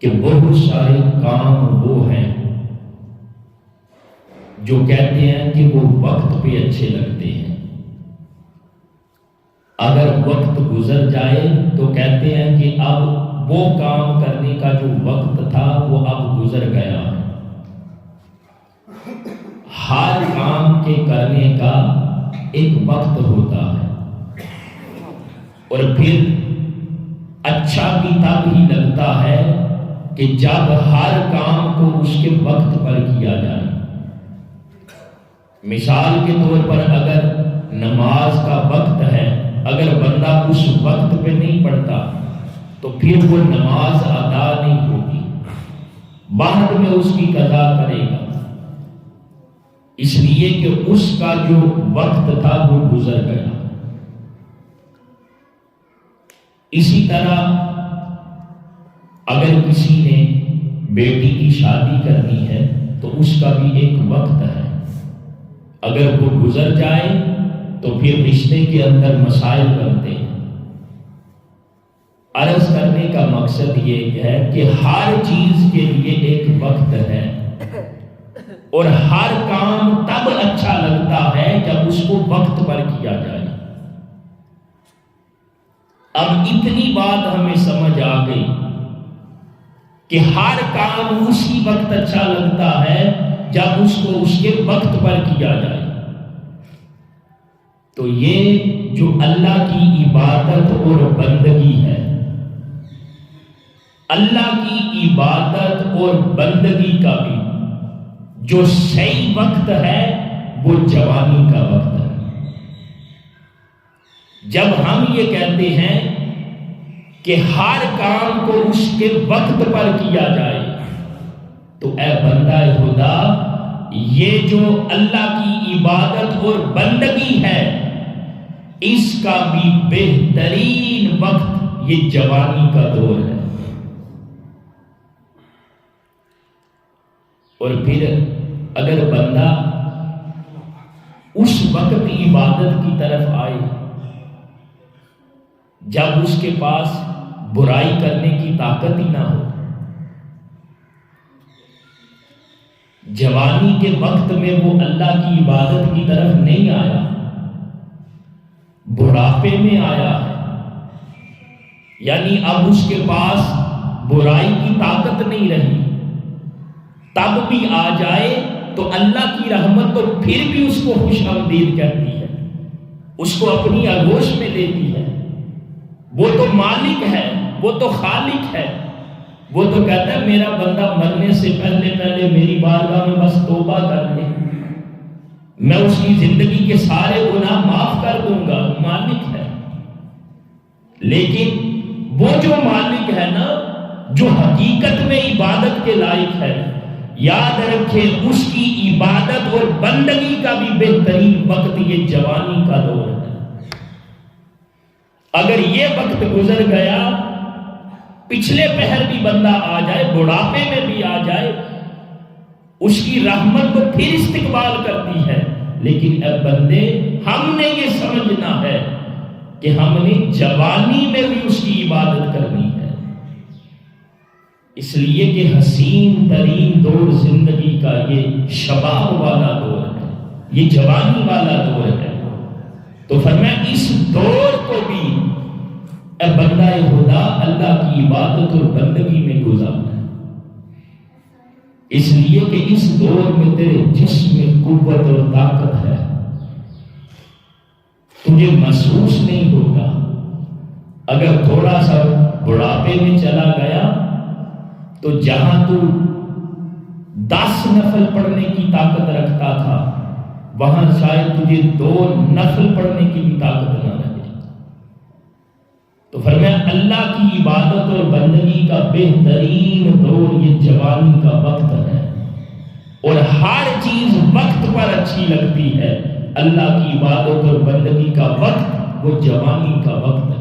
کہ بہت سارے کام وہ ہیں جو کہتے ہیں کہ وہ وقت پہ اچھے لگتے ہیں، اگر وقت گزر جائے تو کہتے ہیں کہ اب وہ کام کرنے کا جو وقت تھا وہ اب گزر گیا ہے۔ ہر کام کے کرنے کا ایک وقت ہوتا ہے، اور پھر اچھا بھی تب ہی لگتا ہے کہ جب ہر کام کو اس کے وقت پر کیا جائے۔ مثال کے طور پر اگر نماز کا وقت ہے، اگر بندہ اس وقت پہ نہیں پڑھتا تو پھر وہ نماز ادا نہیں ہوگی، بعد میں اس کی قضا کرے گا، اس لیے کہ اس کا جو وقت تھا وہ گزر گیا۔ اسی طرح اگر کسی نے بیٹی کی شادی کرنی ہے تو اس کا بھی ایک وقت ہے، اگر وہ گزر جائے تو پھر رشتے کے اندر مسائل بنتے ہیں۔ عرض کرنے کا مقصد یہ ہے کہ ہر چیز کے لیے ایک وقت ہے، اور ہر کام تب اچھا لگتا ہے جب اس کو وقت پر کیا جائے۔ اب اتنی بات ہمیں سمجھ آ گئی کہ ہر کام اسی وقت اچھا لگتا ہے جب اس کو اس کے وقت پر کیا جائے۔ تو یہ جو اللہ کی عبادت اور بندگی ہے، اللہ کی عبادت اور بندگی کا بھی جو صحیح وقت ہے وہ جوانی کا وقت ہے۔ جب ہم یہ کہتے ہیں کہ ہر کام کو اس کے وقت پر کیا جائے تو اے بندہ خدا، یہ جو اللہ کی عبادت اور بندگی ہے اس کا بھی بہترین وقت یہ جوانی کا دور ہے۔ اور پھر اگر بندہ اس وقت عبادت کی طرف آئے جب اس کے پاس برائی کرنے کی طاقت ہی نہ ہو، جوانی کے وقت میں وہ اللہ کی عبادت کی طرف نہیں آیا، بڑھاپے میں آیا ہے، یعنی اب اس کے پاس برائی کی طاقت نہیں رہی، تب بھی آ جائے تو اللہ کی رحمت تو پھر بھی اس کو خوش آمدید کہتی ہے، اس کو اپنی آغوش میں لیتی ہے۔ وہ تو مالک ہے، وہ تو خالق ہے، وہ تو کہتا ہے میرا بندہ مرنے سے پہلے میری بارگاہ میں بس توبہ کر لے، میں اس کی زندگی کے سارے گناہ معاف کر دوں گا۔ مالک ہے، لیکن وہ جو مالک ہے نا، جو حقیقت میں عبادت کے لائق ہے، یاد رکھے اس کی عبادت اور بندگی کا بھی بہترین وقت یہ جوانی کا دور ہے۔ اگر یہ وقت گزر گیا، پچھلے پہر بھی بندہ آ جائے، بڑھاپے میں بھی آ جائے، اس کی رحمت تو پھر استقبال کرتی ہے، لیکن اے بندے ہم نے یہ سمجھنا ہے کہ ہم نے جوانی میں بھی اس کی عبادت کرنی ہے، اس لیے کہ حسین ترین دور زندگی کا یہ شباب والا دور ہے، یہ جوانی والا دور ہے۔ تو فرمایا اس دور کو بھی اے بندہ خدا اللہ کی عبادت اور بندگی میں گزارنا ہے، اس لیے کہ اس دور میں تیرے جسم میں قوت اور طاقت ہے، تجھے محسوس نہیں ہوگا۔ اگر تھوڑا سا بڑھاپے میں چلا گیا تو جہاں تو 10 نفل پڑھنے کی طاقت رکھتا تھا وہاں شاید تجھے 2 نفل پڑھنے کی بھی طاقت نہ رہے۔ تو فرمایا اللہ کی عبادت اور بندگی کا بہترین دور یہ جوانی کا وقت ہے، اور ہر چیز وقت پر اچھی لگتی ہے، اللہ کی عبادت اور بندگی کا وقت وہ جوانی کا وقت ہے۔